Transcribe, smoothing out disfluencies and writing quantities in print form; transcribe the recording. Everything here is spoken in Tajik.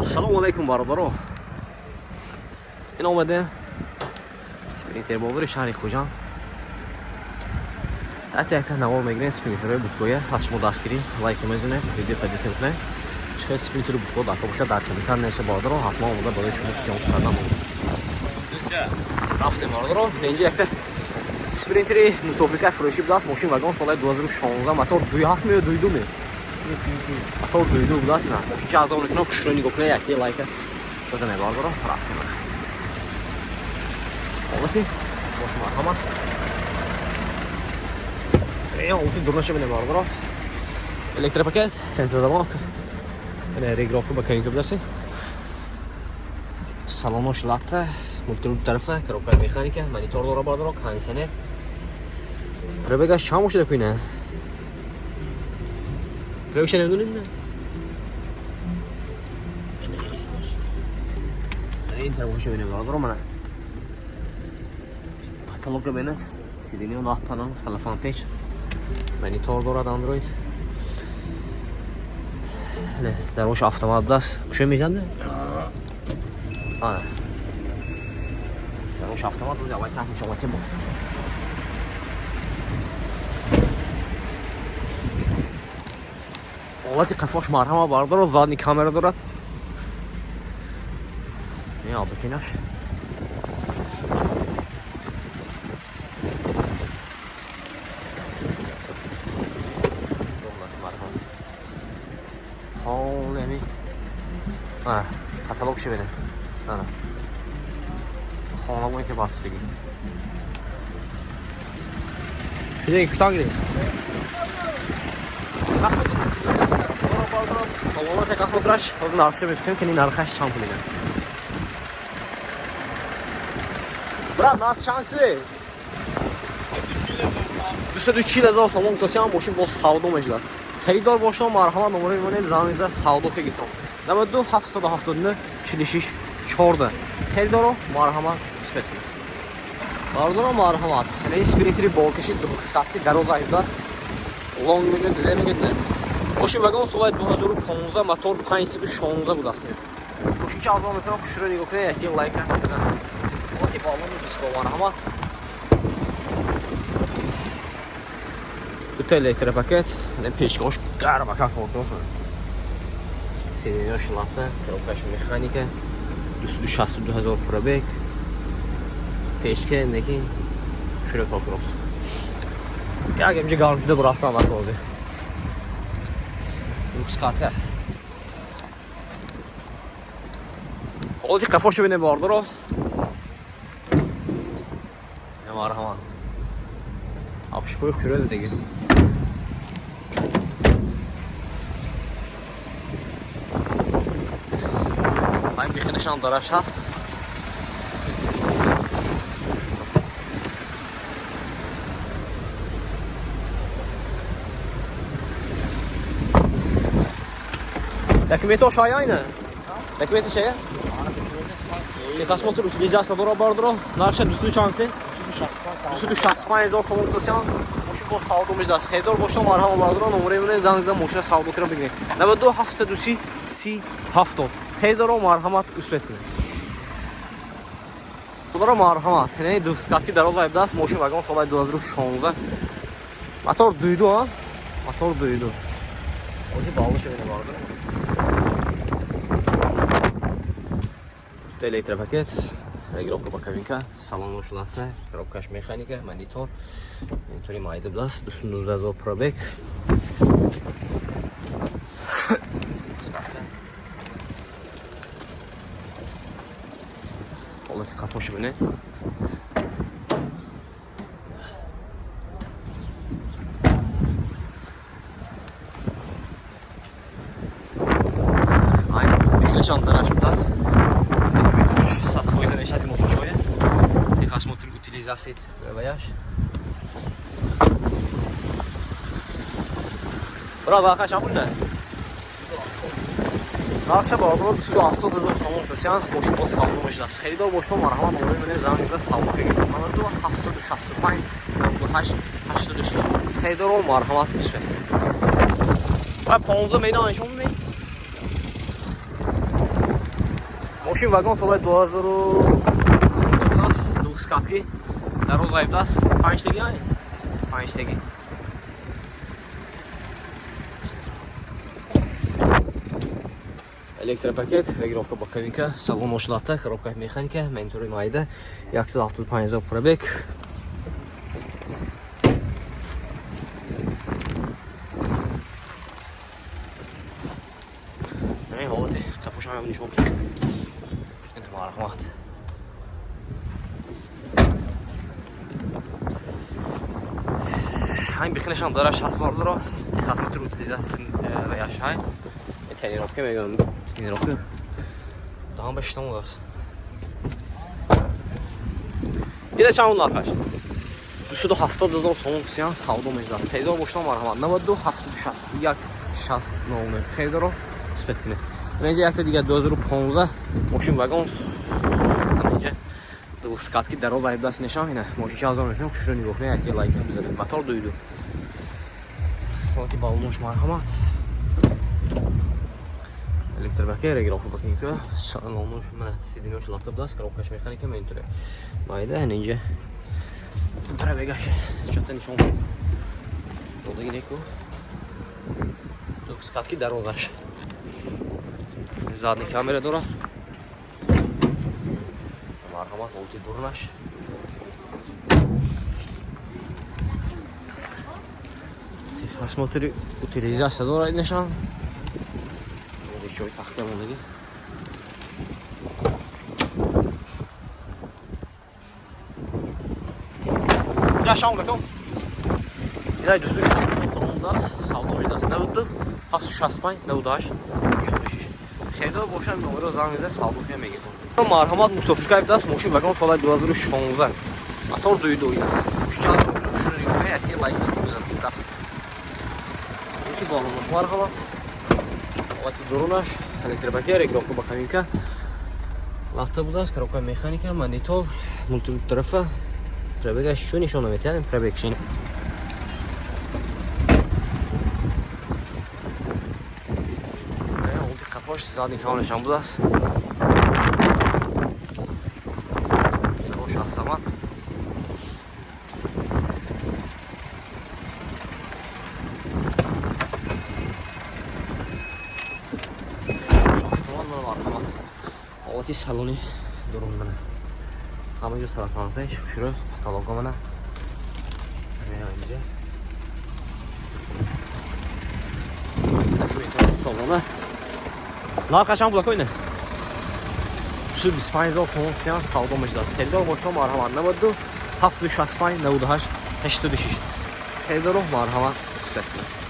Assalomu alaykum barodaро. این اومده سپرینتر باور شهر خوجان. حتی نوار میگیرن سپرینتر بودگویه. از شما دستگیری لایک میزنه ویدیو تدریس میکنه. چه سپرینتر بودگو داخل باشه در چندتن نشه باردارو حتما اومده برای شما سیام کردم. رفتیم باردارو. اینجا یک سپرینتری نوتوفریکا فروشی بود است. ماشین واگن سال 2016 موتور 2.7 می و 2.2 می. موتور 2.2 بود است نه. ماشین که از اون کنه خوشرو نگاه کنه یک لایک بزنه باردارو. رفتیم. Olati, skoş marhamat. Olati durnaşı bile var bro. Elektropaket, sensör zamanı. Yine regrafı bakayım kablosu. Salon latte, multiroot tarafı, karoka mekanika, monitor dora var bro, kansener. Prebega şam hoşda kuyna. Prebega şene ödünün ne? این ترموش بینه برادر من کاتالوگ ببینید سیدینی و ناخت پناه تلفن پیچ مانیتور دارد اندروید نه دروش автомат دست گوشه میزنه آره دروش автомат روز اول تحت شما تیم اولاتی قفاش مرهم برادر و زادنی کامera دارد ne aldık yine? Holy ha, katalog şey verin. Ana. Holy ki bastı gibi. Şuraya kuştan girelim. Kaç metre? Salona tek metraj. O zaman arkaya bakayım ki ne arkadaş şampiyonu. Bra, na şansı. 24000 so'm to'sam moshin bo savdo mejlar. Xaridor boshdan marhamat nomeri bilan zaningizda savdoga keting. 92 770 46 4. Xaridor marhamat ismet. Bardor marhamat. Yine spiritri bolkashi qisqatki darozaydas. Long mega dizayniga. Moshin vagon solay 2015 motor 516 budasi. Moshin ki azam metan xushro nigah qilib, yakki like bızan. Olati balonu disko marhamat. Dute elektropaket, ne pechkosh garabaka kordosun. Sidinyo shlata, коробкаsh mexanika, 262000 pробег. Pechke neki shura kokros. Jak emje garmjuda burasdan var ko'zi. Ruxkatga. Olati qafosh bine bordoro. Ne marhamat. Apış koyuq şuraya da gelin. Ben bir kınışan daraşas. Документы aşağıya aynı. Документы şeye? Техосмотр утилизация дора бардро. Нарша дусту чанкте? 265000 сом то'sam. Moshin bo savdo mijdas. Xaridor boshdan marhamat bardro. Nomeri bilan zangizdan moshin savdo qilib bering. 92 730 30 Xaridor marhamat usbet qiling. Ular marhamat. Yine duskatki daroz ayibdas. Moshin vagon solay 2016. Motor duydu ha. Motor duydu. Oji bağlı şeyler vardı. Elektropaket, regrovka bokovinka, salon ushlatsa, коробкаш mexanika, monitor, intori mayda blas, 22000 pробег. Olati qafoshi buni. Aynen, beşleşan daraş blas. Решать можно что я? Техосмотр утилизации вояж. Брат, а хочу обунда. Акша бардор 27000 сом то'sam moshin bo savdo mijlas. Xaridor boshdan marhamat nomeri bilan zangizda savdo qilgan. Mana bu 765 98 86. Xaridor marhamat ismet. Va 15 meydan nishon mi? Moşin vagon solar 2019 двухскатки. Дорога гайбдас. 5 тagi ай. 5 tagi. Elektropakет, регулировка боковика, салон ошлата, коробка механика, монитори майда, 175 пробег. ای حالتی تفوشم هم نشون این مرحمت همین بخینش هم داره 60 بار داره که خصمت رو utilizasyonu ve yaşay trenirovka میگم trenirovka daha baştan olasın bir de çamurlu arkadaşlar düşüdü hafta dozor sonun siyan savdo meclası xeydar boşdan marhamat navaddu hafta düşast yak şast nolunu xeydaro спеткне. Ненҷа якта дигар 2015 мошин вагон. Ненҷа двухскатки даро лайбдас нишон ина. Мошин чалзон мешон хушро нигоҳ не якта лайк бизадем. Мотор дуйду. Хоти балмош марҳамат. Электробаке регулировка бакинка. Салонуш мана сидинош лаптопдас, коробкаш механика монитори. Майда ненҷа. Пробегаш. Чота нишон. Долдагинеку. Двухскатки даро заш. Задний камера дора. Мархамат олти дурнаш. Осмотри утилизация дора нишан. Вот еще и тахта мондagi. Yaşam bakalım. İlay düzü şahsın sonundas, savdo meclası ne oldu? Hafta şahsmay ne oldu aş? Xeydar boşan номери зангиза салдухия мегитон. Марҳамат мусофиркай дас мошин вагон соли 2016. Мотор дуйду ина. Шучан шуригоҳи яки лайк мезанам дас. Ки баломош марҳамат. Олати дурунаш, электробаке, регулировка боковика. Лахта будас, коробка механика, монитор, мультитарафа. Пробегаш что нишон наметянем, пробег шин. Хош задний камераш ам будааст. Хош автомат. Автомат мана марҳамат. Ҳолати салони дурун мана. Ҳама ҷо телефон пеш, шуро каталога мана. Меанҷа. Салона. Нархаш ҳам блокойне. 25000 сомон сиан савдо мешудааст. Херидор бошон марҳамат 92 765 98 86. Херидоро марҳамат истодем.